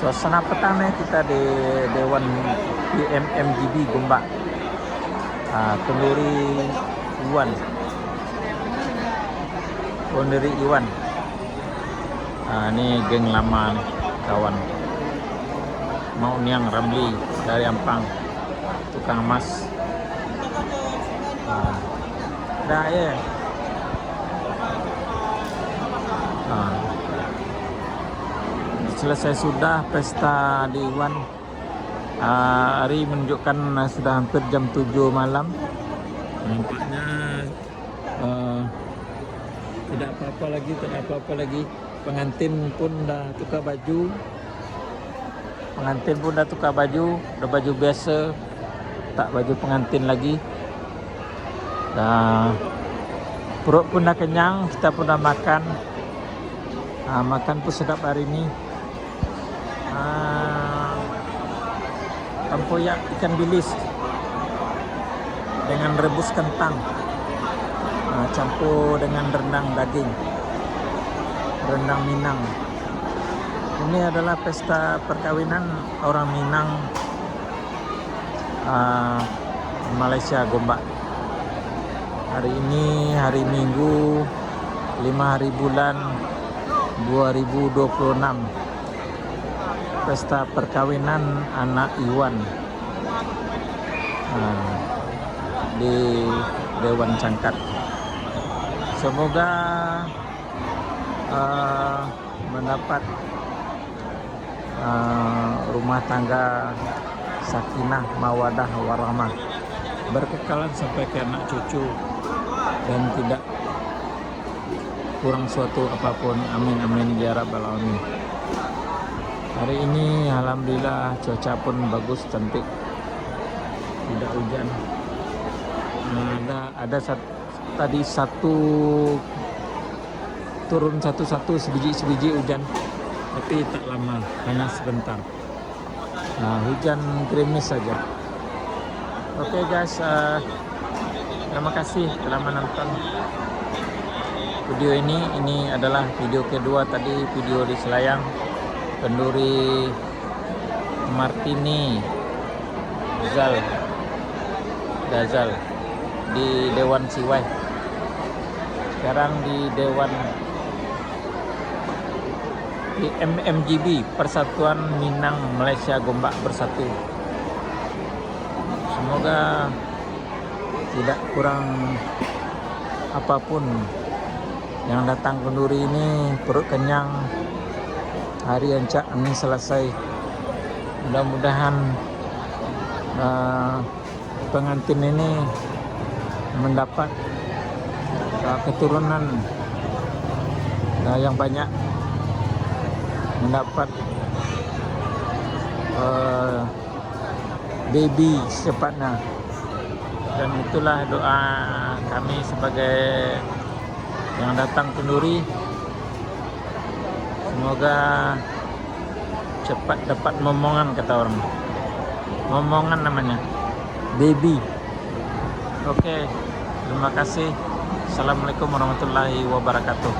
Suasana petang kita di Dewan PMMGB Gombak. Kenduri Iwan. Kenduri Iwan. Ini geng lama nih, kawan. Mau Niang Ramli dari Ampang, tukang emas. Dah ya. Selesai sudah pesta di Iwan. Hari menunjukkan sudah hampir jam 7 malam. Nampaknya tidak apa-apa lagi. Pengantin pun dah tukar baju. Udah baju biasa, tak baju pengantin lagi. Perut pun dah kenyang, kita pun dah makan. Makan pun sedap hari ini. Tempoyak ikan bilis dengan rebus kentang, campur dengan rendang daging, rendang Minang. Ini adalah pesta perkawinan orang Minang, Malaysia Gombak. Hari ini hari Minggu 5 hari bulan 2026. Pesta perkawinan anak Iwan di Dewan Cangkat. Semoga mendapat rumah tangga sakinah, mawadah, warahmah, berkekalan sampai ke anak cucu dan tidak kurang suatu apapun. Amin amin ya rabbal alamin. Hari ini alhamdulillah cuaca pun bagus, cantik, tidak hujan. Ada tadi turun satu sebiji hujan, tapi tak lama, hanya sebentar. Hujan gerimis saja. Oke guys, terima kasih telah menonton video ini. Ini adalah video kedua, tadi video di Selayang Kenduri Martini Gazal di Dewan Siwai. Sekarang di Dewan di MMGB, Persatuan Minang Malaysia Gombak Bersatu. Semoga tidak kurang apapun yang datang kenduri ini, perut kenyang, hari ancak ini selesai. Mudah-mudahan pengantin ini mendapat keturunan yang banyak, mendapat baby secepatnya. Dan itulah doa kami sebagai yang datang kenduri. Semoga cepat dapat momongan, kata orang. Momongan namanya, baby. Oke, terima kasih. Assalamualaikum warahmatullahi wabarakatuh.